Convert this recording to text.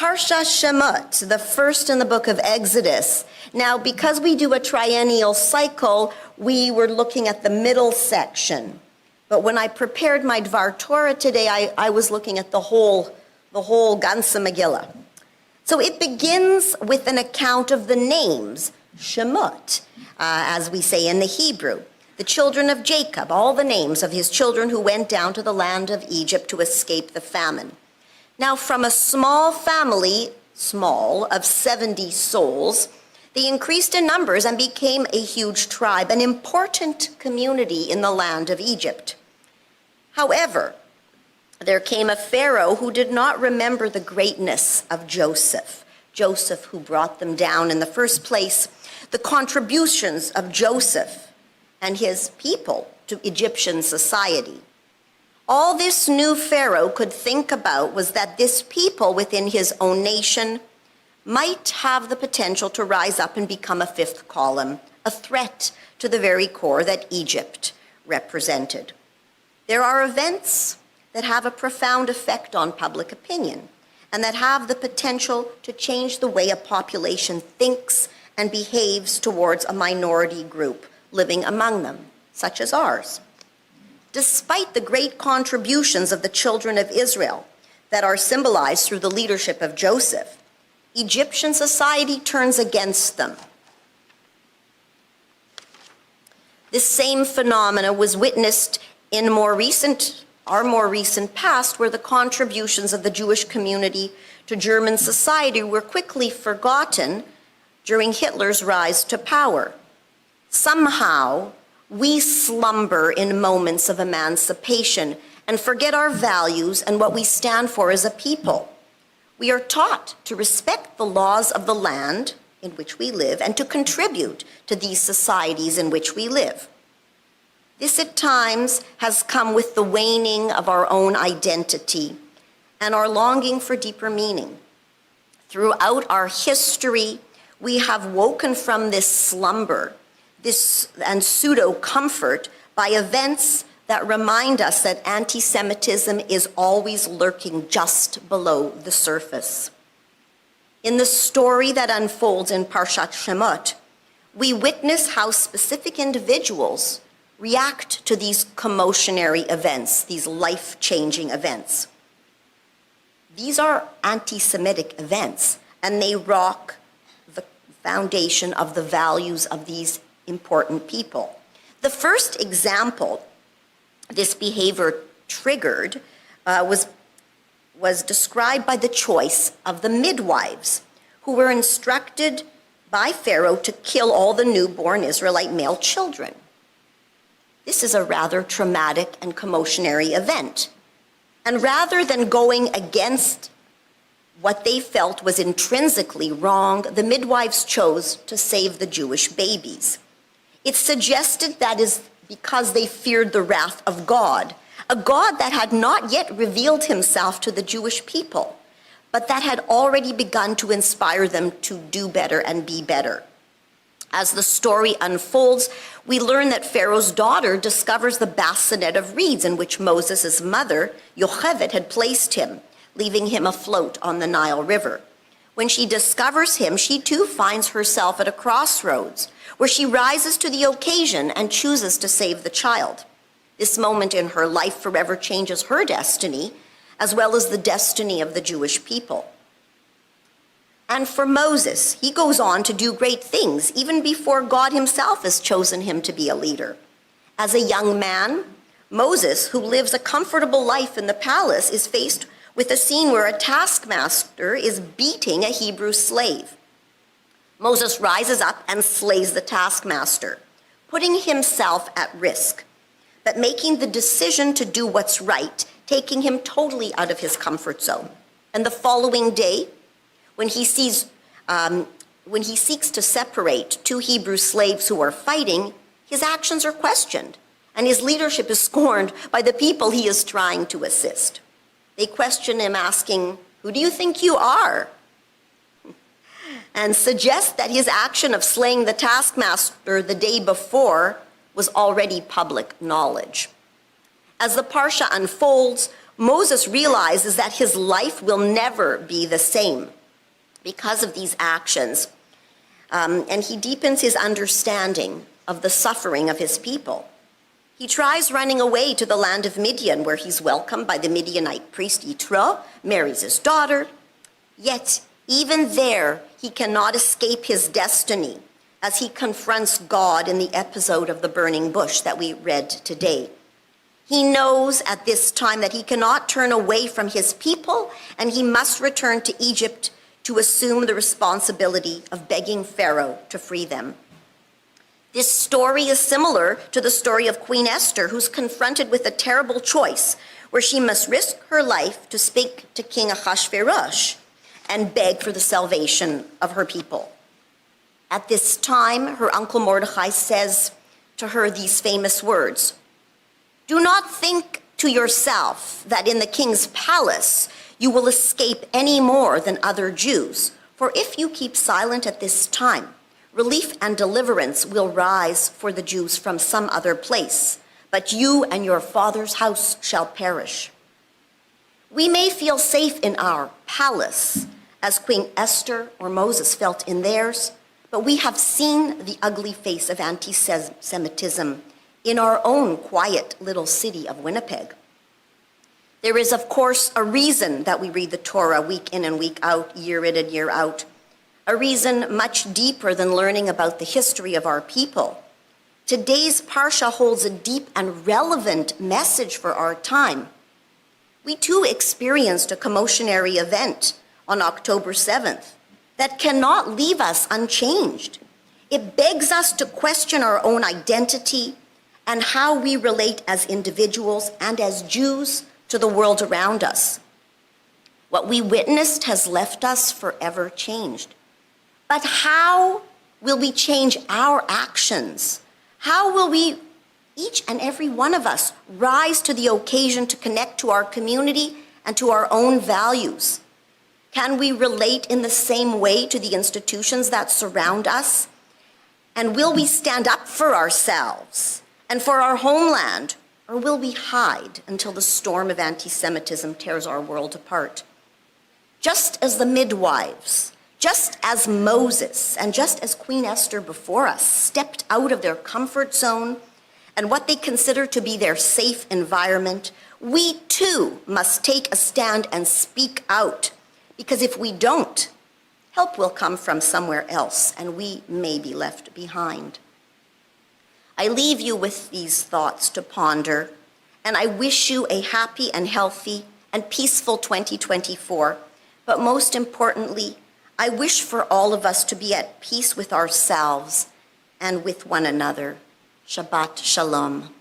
Parsha Shemot, the first in the book of Exodus. Now, because we do a triennial cycle, we were looking at the middle section. But when I prepared my Dvar Torah today, I was looking at the whole Ganze Megillah. So it begins with an account of the names, Shemot, as we say in the Hebrew. The children of Jacob, all the names of his children who went down to the land of Egypt to escape the famine. Now, from a small family, of 70 souls, they increased in numbers and became a huge tribe, an important community in the land of Egypt. However, there came a Pharaoh who did not remember the greatness of Joseph who brought them down in the first place, the contributions of Joseph and his people to Egyptian society. All this new Pharaoh could think about was that this people within his own nation might have the potential to rise up and become a fifth column, a threat to the very core that Egypt represented. There are events that have a profound effect on public opinion and that have the potential to change the way a population thinks and behaves towards a minority group living among them, such as ours. Despite the great contributions of the children of Israel that are symbolized through the leadership of Joseph, Egyptian society turns against them. This same phenomena was witnessed in our more recent past, where the contributions of the Jewish community to German society were quickly forgotten during Hitler's rise to power. Somehow, we slumber in moments of emancipation and forget our values and what we stand for as a people. We are taught to respect the laws of the land in which we live and to contribute to these societies in which we live. This at times has come with the waning of our own identity and our longing for deeper meaning. Throughout our history, we have woken from this slumber, and pseudo-comfort by events that remind us that anti-Semitism is always lurking just below the surface. In the story that unfolds in Parshat Shemot, we witness how specific individuals react to these commotionary events, these life-changing events. These are anti-Semitic events, and they rock the foundation of the values of these important people. The first example this behavior triggered was described by the choice of the midwives, who were instructed by Pharaoh to kill all the newborn Israelite male children. This is a rather traumatic and commotionary event. And rather than going against what they felt was intrinsically wrong, the midwives chose to save the Jewish babies. It suggested that is because they feared the wrath of God, a God that had not yet revealed himself to the Jewish people, but that had already begun to inspire them to do better and be better. As the story unfolds, we learn that Pharaoh's daughter discovers the bassinet of reeds in which Moses' mother, Yocheved, had placed him, leaving him afloat on the Nile River. When she discovers him, she too finds herself at a crossroads, where she rises to the occasion and chooses to save the child. This moment in her life forever changes her destiny, as well as the destiny of the Jewish people. And for Moses, he goes on to do great things, even before God himself has chosen him to be a leader. As a young man, Moses, who lives a comfortable life in the palace, is faced with a scene where a taskmaster is beating a Hebrew slave. Moses rises up and slays the taskmaster, putting himself at risk, but making the decision to do what's right, taking him totally out of his comfort zone. And the following day, when he seeks to separate two Hebrew slaves who are fighting, his actions are questioned, and his leadership is scorned by the people he is trying to assist. They question him, asking, "Who do you think you are?" and suggest that his action of slaying the taskmaster the day before was already public knowledge. As the Parsha unfolds, Moses realizes that his life will never be the same because of these actions. And he deepens his understanding of the suffering of his people. He tries running away to the land of Midian, where he's welcomed by the Midianite priest Yitro, marries his daughter. Yet, even there, he cannot escape his destiny as he confronts God in the episode of the burning bush that we read today. He knows at this time that he cannot turn away from his people, and he must return to Egypt to assume the responsibility of begging Pharaoh to free them. This story is similar to the story of Queen Esther, who's confronted with a terrible choice where she must risk her life to speak to King Ahasuerus and beg for the salvation of her people. At this time, her uncle Mordecai says to her these famous words, "Do not think to yourself that in the king's palace you will escape any more than other Jews, for if you keep silent at this time, relief and deliverance will rise for the Jews from some other place, but you and your father's house shall perish." We may feel safe in our palace, as Queen Esther or Moses felt in theirs, but we have seen the ugly face of anti-Semitism in our own quiet little city of Winnipeg. There is, of course, a reason that we read the Torah week in and week out, year in and year out, a reason much deeper than learning about the history of our people. Today's Parsha holds a deep and relevant message for our time. We too experienced a commotionary event on October 7th that cannot leave us unchanged. It begs us to question our own identity and how we relate as individuals and as Jews to the world around us. What we witnessed has left us forever changed. But how will we change our actions? How will we, each and every one of us, rise to the occasion to connect to our community and to our own values? Can we relate in the same way to the institutions that surround us? And will we stand up for ourselves and for our homeland, or will we hide until the storm of anti-Semitism tears our world apart? Just as the midwives, just as Moses, and just as Queen Esther before us stepped out of their comfort zone and what they consider to be their safe environment, we too must take a stand and speak out. Because if we don't, help will come from somewhere else, and we may be left behind. I leave you with these thoughts to ponder, and I wish you a happy and healthy and peaceful 2024. But most importantly, I wish for all of us to be at peace with ourselves and with one another. Shabbat Shalom.